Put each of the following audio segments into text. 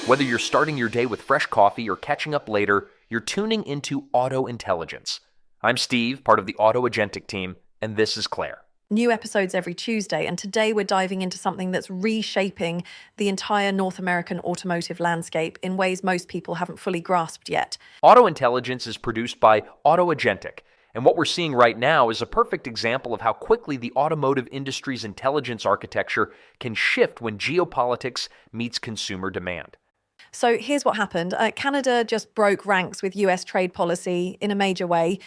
Whether you're starting your day with fresh coffee or catching up later, you're tuning into Auto Intelligence. I'm Steve, part of the Auto Agentic team, and this is Claire. New episodes every Tuesday, and today we're diving into something that's reshaping the entire North American automotive landscape in ways most people haven't fully grasped yet. Auto Intelligence is produced by Auto Agentic, and what we're seeing right now is a perfect example of how quickly the automotive industry's intelligence architecture can shift when geopolitics meets consumer demand. So here's what happened. Canada just broke ranks with US trade policy in a major way.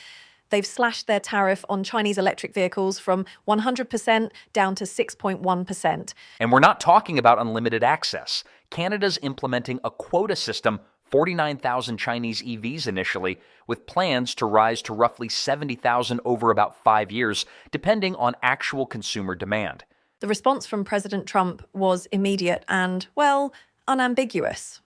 They've slashed their tariff on Chinese electric vehicles from 100% down to 6.1%. And we're not talking about unlimited access. Canada's implementing a quota system, 49,000 Chinese EVs initially, with plans to rise to roughly 70,000 over about 5 years, depending on actual consumer demand. The response from President Trump was immediate and, well, unambiguous.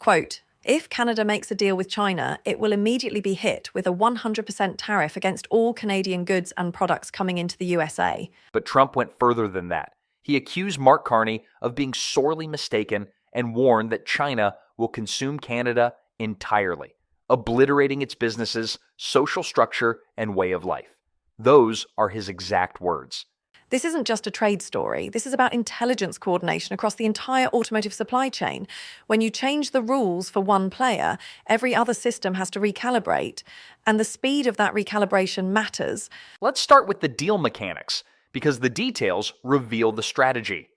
Quote, "If Canada makes a deal with China, it will immediately be hit with a 100% tariff against all Canadian goods and products coming into the USA." But Trump went further than that. He accused Mark Carney of being sorely mistaken and warned that China will consume Canada entirely, obliterating its businesses, social structure, and way of life. Those are his exact words. This isn't just a trade story. This is about intelligence coordination across the entire automotive supply chain. When you change the rules for one player, every other system has to recalibrate, and the speed of that recalibration matters. Let's start with the deal mechanics, because the details reveal the strategy.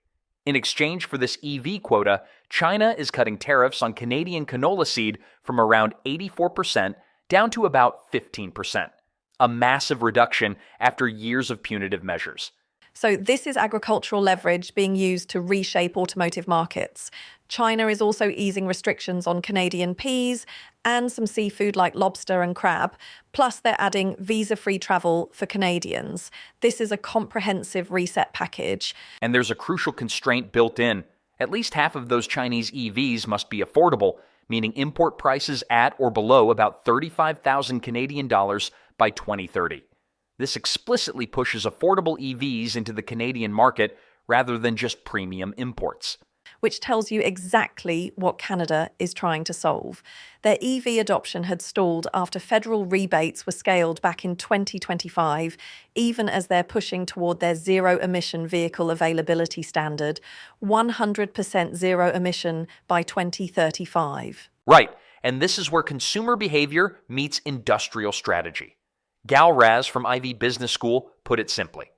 In exchange for this EV quota, China is cutting tariffs on Canadian canola seed from around 84% down to about 15%, a massive reduction after years of punitive measures. So this is agricultural leverage being used to reshape automotive markets. China is also easing restrictions on Canadian peas and some seafood like lobster and crab. Plus, they're adding visa-free travel for Canadians. This is a comprehensive reset package. And there's a crucial constraint built in. At least half of those Chinese EVs must be affordable, meaning import prices at or below about 35,000 Canadian dollars by 2030. This explicitly pushes affordable EVs into the Canadian market rather than just premium imports. Which tells you exactly what Canada is trying to solve. Their EV adoption had stalled after federal rebates were scaled back in 2025, even as they're pushing toward their zero-emission vehicle availability standard, 100% zero emission by 2035. Right, and this is where consumer behavior meets industrial strategy. Gal Raz from Ivy Business School put it simply.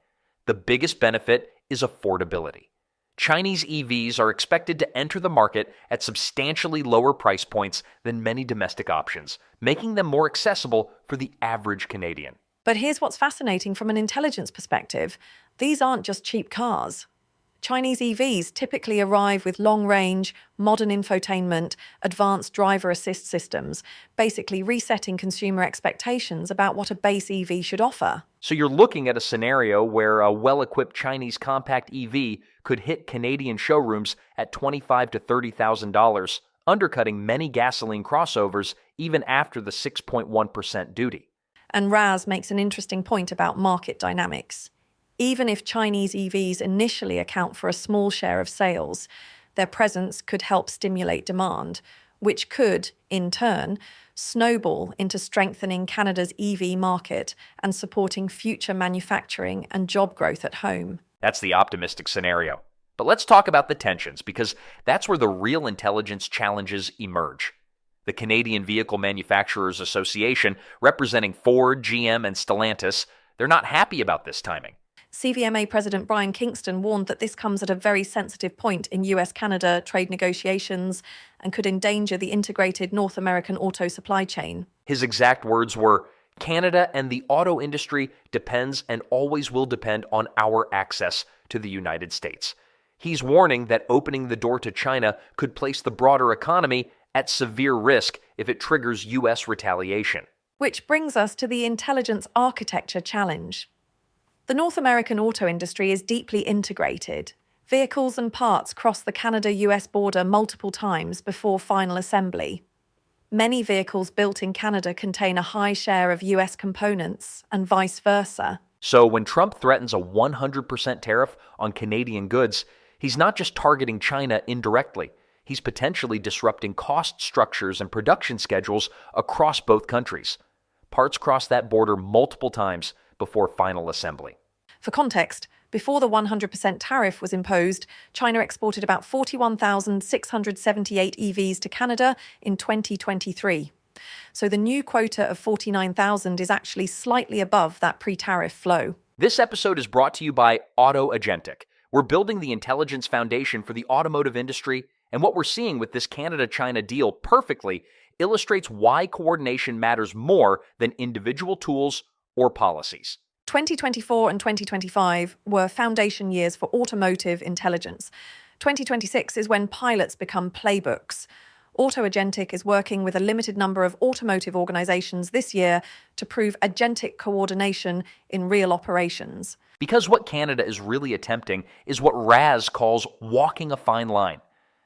The biggest benefit is affordability. Chinese EVs are expected to enter the market at substantially lower price points than many domestic options, making them more accessible for the average Canadian. But here's what's fascinating from an intelligence perspective. These aren't just cheap cars. Chinese EVs typically arrive with long-range, modern infotainment, advanced driver assist systems, basically resetting consumer expectations about what a base EV should offer. So you're looking at a scenario where a well-equipped Chinese compact EV could hit Canadian showrooms at $25,000 to $30,000, undercutting many gasoline crossovers even after the 6.1% duty. And Raz makes an interesting point about market dynamics. Even if Chinese EVs initially account for a small share of sales, their presence could help stimulate demand, which could, in turn, snowball into strengthening Canada's EV market and supporting future manufacturing and job growth at home. That's the optimistic scenario. But let's talk about the tensions, because that's where the real intelligence challenges emerge. The Canadian Vehicle Manufacturers Association, representing Ford, GM, and Stellantis, they're not happy about this timing. CVMA President Brian Kingston warned that this comes at a very sensitive point in US-Canada trade negotiations and could endanger the integrated North American auto supply chain. His exact words were, "Canada and the auto industry depends and always will depend on our access to the United States." He's warning that opening the door to China could place the broader economy at severe risk if it triggers US retaliation. Which brings us to the intelligence architecture challenge. The North American auto industry is deeply integrated. Vehicles and parts cross the Canada-US border multiple times before final assembly. Many vehicles built in Canada contain a high share of US components, and vice versa. So when Trump threatens a 100% tariff on Canadian goods, he's not just targeting China indirectly. he's potentially disrupting cost structures and production schedules across both countries. Parts cross that border multiple times before final assembly. For context, before the 100% tariff was imposed, China exported about 41,678 EVs to Canada in 2023. So the new quota of 49,000 is actually slightly above that pre-tariff flow. This episode is brought to you by Auto Agentic. We're building the intelligence foundation for the automotive industry, and what we're seeing with this Canada-China deal perfectly illustrates why coordination matters more than individual tools or policies. 2024 and 2025 were foundation years for automotive intelligence. 2026 is when pilots become playbooks. Auto Agentic is working with a limited number of automotive organizations this year to prove agentic coordination in real operations. Because what Canada is really attempting is what Raz calls walking a fine line.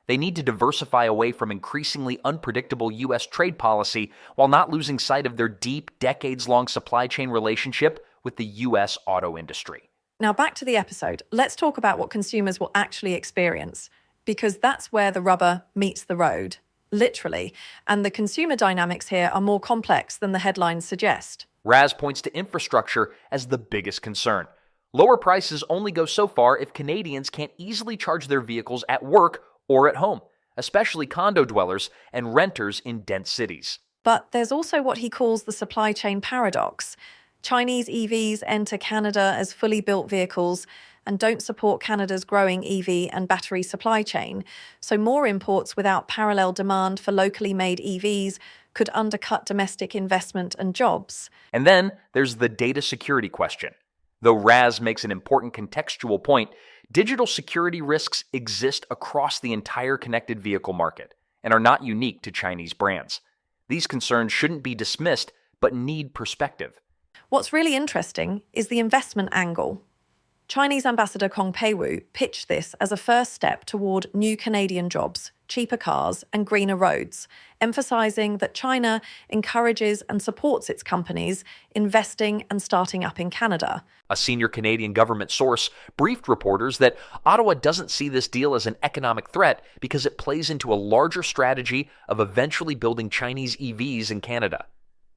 They need to diversify away from increasingly unpredictable U.S. trade policy while not losing sight of their deep, decades-long supply chain relationship with the U.S. auto industry. Now back to the episode. Let's talk about what consumers will actually experience, because that's where the rubber meets the road, literally. And the consumer dynamics here are more complex than the headlines suggest. Raz points to infrastructure as the biggest concern. Lower prices only go so far if Canadians can't easily charge their vehicles at work or at home, especially condo dwellers and renters in dense cities. But there's also what he calls the supply chain paradox. Chinese EVs enter Canada as fully built vehicles and don't support Canada's growing EV and battery supply chain. So more imports without parallel demand for locally made EVs could undercut domestic investment and jobs. And then there's the data security question. Though Raz makes an important contextual point, digital security risks exist across the entire connected vehicle market and are not unique to Chinese brands. These concerns shouldn't be dismissed, but need perspective. What's really interesting is the investment angle. Chinese Ambassador Kong Peiwu pitched this as a first step toward new Canadian jobs, cheaper cars, and greener roads, emphasizing that China encourages and supports its companies investing and starting up in Canada. A senior Canadian government source briefed reporters that Ottawa doesn't see this deal as an economic threat because it plays into a larger strategy of eventually building Chinese EVs in Canada.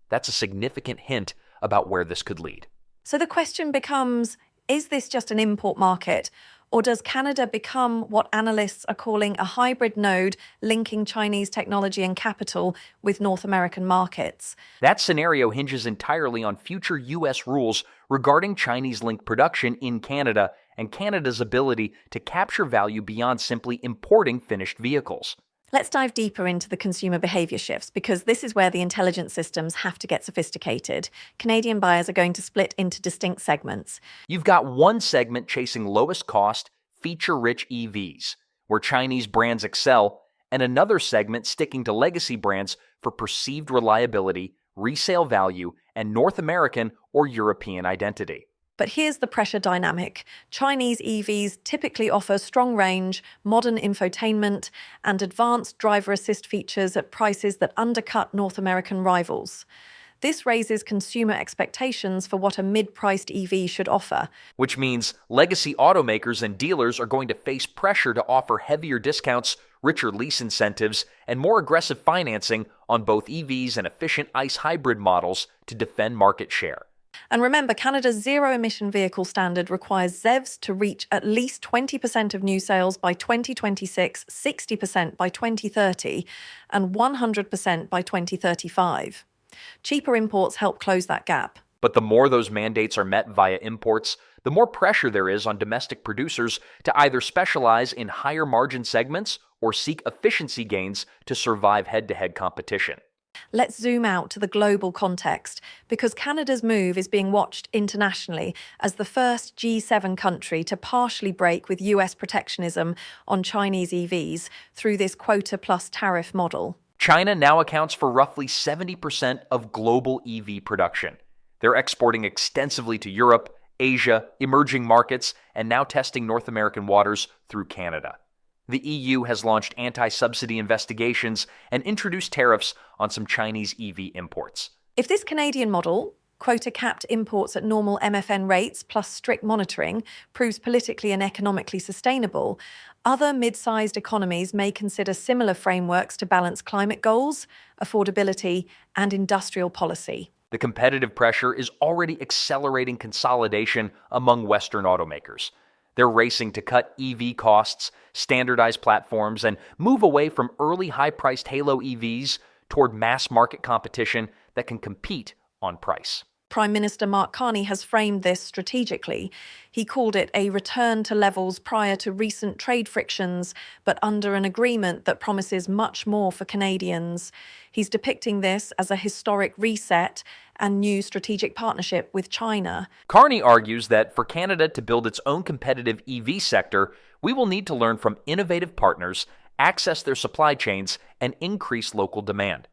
That's a significant hint about where this could lead. So the question becomes, is this just an import market, or does Canada become what analysts are calling a hybrid node linking Chinese technology and capital with North American markets? That scenario hinges entirely on future U.S. rules regarding Chinese-linked production in Canada and Canada's ability to capture value beyond simply importing finished vehicles. Let's dive deeper into the consumer behaviour shifts, because this is where the intelligence systems have to get sophisticated. Canadian buyers are going to split into distinct segments. You've got one segment chasing lowest cost, feature-rich EVs, where Chinese brands excel, and another segment sticking to legacy brands for perceived reliability, resale value, and North American or European identity. But here's the pressure dynamic. Chinese EVs typically offer strong range, modern infotainment, and advanced driver assist features at prices that undercut North American rivals. This raises consumer expectations for what a mid-priced EV should offer. Which means legacy automakers and dealers are going to face pressure to offer heavier discounts, richer lease incentives, and more aggressive financing on both EVs and efficient ICE hybrid models to defend market share. And remember, Canada's zero-emission vehicle standard requires ZEVs to reach at least 20% of new sales by 2026, 60% by 2030, and 100% by 2035. Cheaper imports help close that gap. But the more those mandates are met via imports, the more pressure there is on domestic producers to either specialize in higher margin segments or seek efficiency gains to survive head-to-head competition. Let's zoom out to the global context, because Canada's move is being watched internationally as the first G7 country to partially break with US protectionism on Chinese EVs through this quota plus tariff model. China now accounts for roughly 70% of global EV production. They're exporting extensively to Europe, Asia, emerging markets, and now testing North American waters through Canada. The EU has launched anti-subsidy investigations and introduced tariffs on some Chinese EV imports. If this Canadian model, Quota-capped imports at normal MFN rates plus strict monitoring proves politically and economically sustainable. Other mid-sized economies may consider similar frameworks to balance climate goals, affordability, and industrial policy. The competitive pressure is already accelerating consolidation among Western automakers. They're racing to cut EV costs, standardize platforms, and move away from early high-priced halo EVs toward mass-market competition that can compete on price. Prime Minister Mark Carney has framed this strategically. He called it a return to levels prior to recent trade frictions, but under an agreement that promises much more for Canadians. He's depicting this as a historic reset and new strategic partnership with China. Carney argues that for Canada to build its own competitive EV sector, we will need to learn from innovative partners, access their supply chains, and increase local demand.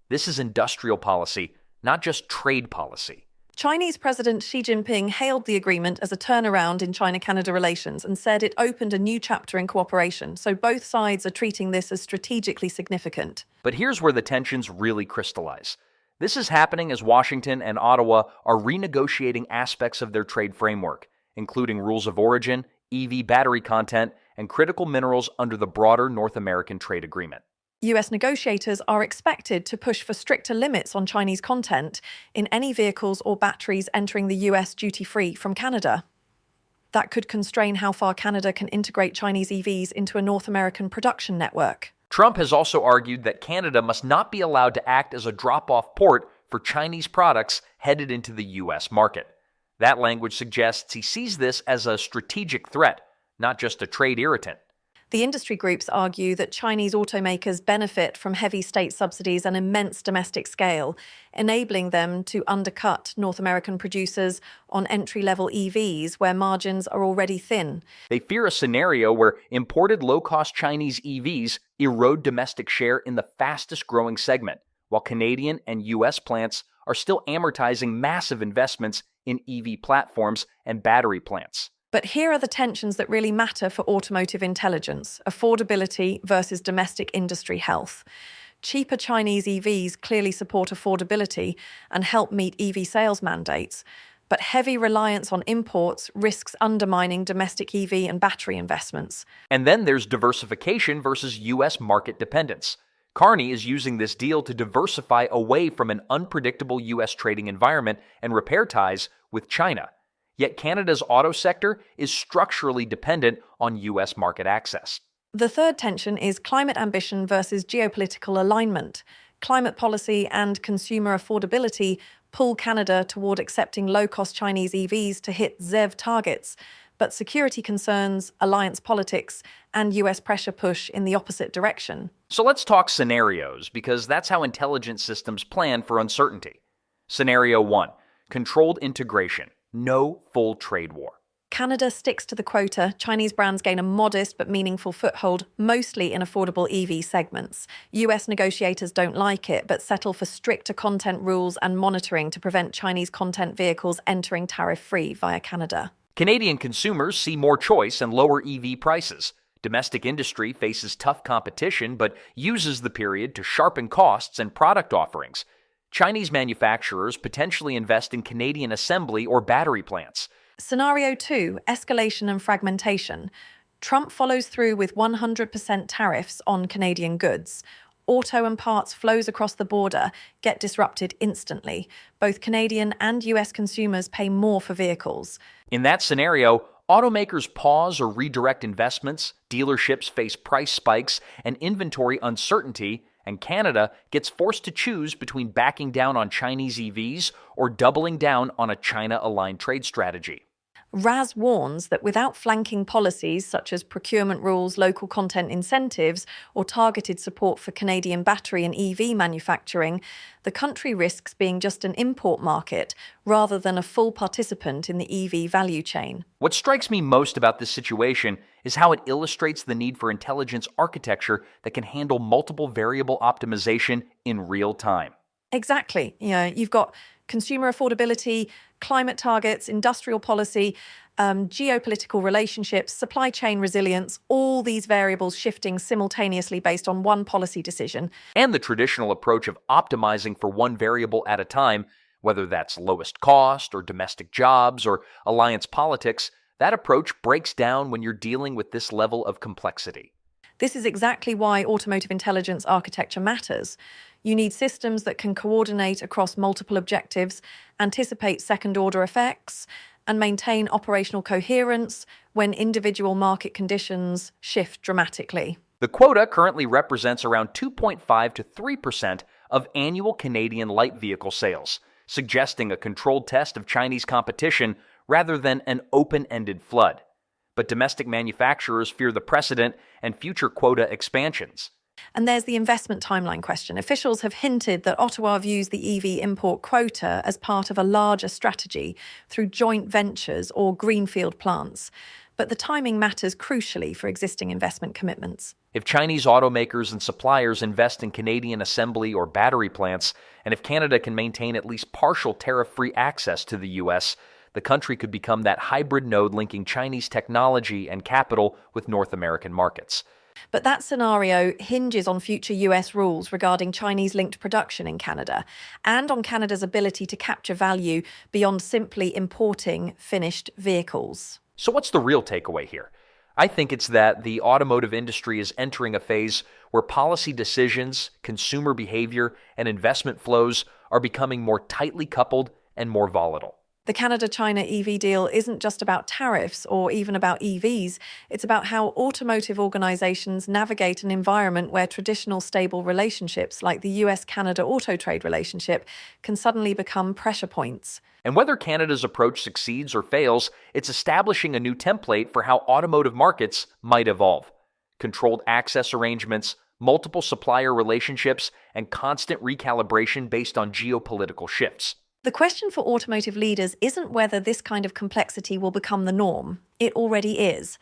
This is industrial policy, not just trade policy. Chinese President Xi Jinping hailed the agreement as a turnaround in China-Canada relations and said it opened a new chapter in cooperation, so both sides are treating this as strategically significant. But here's where the tensions really crystallize. This is happening as Washington and Ottawa are renegotiating aspects of their trade framework, including rules of origin, EV battery content, and critical minerals under the broader North American trade agreement. US negotiators are expected to push for stricter limits on Chinese content in any vehicles or batteries entering the US duty-free from Canada. That could constrain how far Canada can integrate Chinese EVs into a North American production network. Trump has also argued that Canada must not be allowed to act as a drop-off port for Chinese products headed into the US market. That language suggests he sees this as a strategic threat, not just a trade irritant. The industry groups argue that Chinese automakers benefit from heavy state subsidies and immense domestic scale, enabling them to undercut North American producers on entry-level EVs where margins are already thin. They fear a scenario where imported low-cost Chinese EVs erode domestic share in the fastest-growing segment, while Canadian and U.S. plants are still amortizing massive investments in EV platforms and battery plants. But here are the tensions that really matter for automotive intelligence: affordability versus domestic industry health. Cheaper Chinese EVs clearly support affordability and help meet EV sales mandates, but heavy reliance on imports risks undermining domestic EV and battery investments. And then there's diversification versus U.S. market dependence. Carney is using this deal to diversify away from an unpredictable U.S. trading environment and repair ties with China. Yet Canada's auto sector is structurally dependent on U.S. market access. The third tension is climate ambition versus geopolitical alignment. Climate policy and consumer affordability pull Canada toward accepting low-cost Chinese EVs to hit ZEV targets, but security concerns, alliance politics, and U.S. pressure push in the opposite direction. So let's talk scenarios, because that's how intelligence systems plan for uncertainty. Scenario 1, controlled integration. No full trade war. Canada sticks to the quota. Chinese brands gain a modest but meaningful foothold, mostly in affordable EV segments. US negotiators don't like it, but settle for stricter content rules and monitoring to prevent Chinese content vehicles entering tariff-free via Canada. Canadian consumers see more choice and lower EV prices. Domestic industry faces tough competition, but uses the period to sharpen costs and product offerings. Chinese manufacturers potentially invest in Canadian assembly or battery plants. Scenario 2, escalation and fragmentation. Trump follows through with 100% tariffs on Canadian goods. Auto and parts flows across the border get disrupted instantly. Both Canadian and US consumers pay more for vehicles. In that scenario, automakers pause or redirect investments, dealerships face price spikes and inventory uncertainty, and Canada gets forced to choose between backing down on Chinese EVs or doubling down on a China-aligned trade strategy. RAS warns that without flanking policies such as procurement rules, local content incentives, or targeted support for Canadian battery and EV manufacturing, the country risks being just an import market rather than a full participant in the EV value chain. What strikes me most about this situation is how it illustrates the need for intelligence architecture that can handle multiple variable optimization in real time. Exactly. You've got consumer affordability, climate targets, industrial policy, geopolitical relationships, supply chain resilience, all these variables shifting simultaneously based on one policy decision. And the traditional approach of optimizing for one variable at a time Whether that's lowest cost or domestic jobs or alliance politics, that approach breaks down when you're dealing with this level of complexity. This is exactly why automotive intelligence architecture matters. You need systems that can coordinate across multiple objectives, anticipate second-order effects, and maintain operational coherence when individual market conditions shift dramatically. The quota currently represents around 2.5 to 3% of annual Canadian light vehicle sales, suggesting a controlled test of Chinese competition rather than an open-ended flood. But domestic manufacturers fear the precedent and future quota expansions. And there's the investment timeline question. Officials have hinted that Ottawa views the EV import quota as part of a larger strategy through joint ventures or greenfield plants. But the timing matters crucially for existing investment commitments. If Chinese automakers and suppliers invest in Canadian assembly or battery plants, and if Canada can maintain at least partial tariff-free access to the U.S., the country could become that hybrid node linking Chinese technology and capital with North American markets. But that scenario hinges on future US rules regarding Chinese-linked production in Canada and on Canada's ability to capture value beyond simply importing finished vehicles. So what's the real takeaway here? I think it's that the automotive industry is entering a phase where policy decisions, consumer behavior, and investment flows are becoming more tightly coupled and more volatile. The Canada-China EV deal isn't just about tariffs or even about EVs. It's about how automotive organizations navigate an environment where traditional stable relationships like the US-Canada auto trade relationship can suddenly become pressure points. And whether Canada's approach succeeds or fails, it's establishing a new template for how automotive markets might evolve. Controlled access arrangements, multiple supplier relationships, and constant recalibration based on geopolitical shifts. The question for automotive leaders isn't whether this kind of complexity will become the norm. It already is.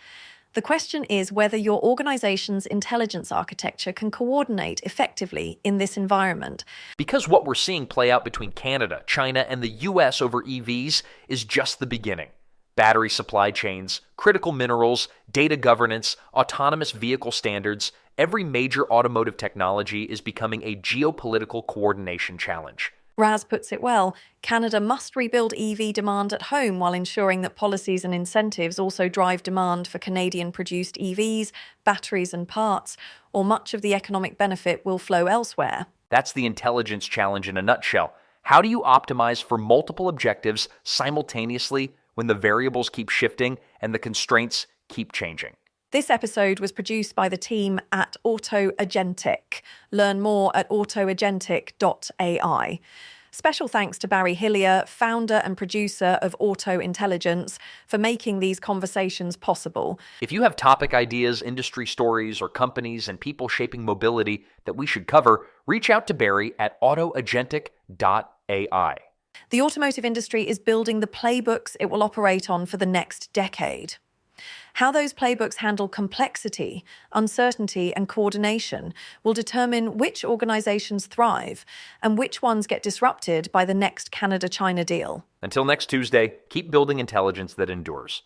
The question is whether your organization's intelligence architecture can coordinate effectively in this environment. Because what we're seeing play out between Canada, China, and the US over EVs is just the beginning. Battery supply chains, critical minerals, data governance, autonomous vehicle standards, every major automotive technology is becoming a geopolitical coordination challenge. Raz puts it well, Canada must rebuild EV demand at home while ensuring that policies and incentives also drive demand for Canadian-produced EVs, batteries and parts, or much of the economic benefit will flow elsewhere. That's the intelligence challenge in a nutshell. How do you optimize for multiple objectives simultaneously when the variables keep shifting and the constraints keep changing? This episode was produced by the team at Auto Agentic. Learn more at autoagentic.ai. Special thanks to Barry Hillier, founder and producer of Auto Intelligence, for making these conversations possible. If you have topic ideas, industry stories, or companies and people shaping mobility that we should cover, reach out to Barry at autoagentic.ai. The automotive industry is building the playbooks it will operate on for the next decade. How those playbooks handle complexity, uncertainty, and coordination will determine which organizations thrive and which ones get disrupted by the next Canada-China deal. Until next Tuesday, keep building intelligence that endures.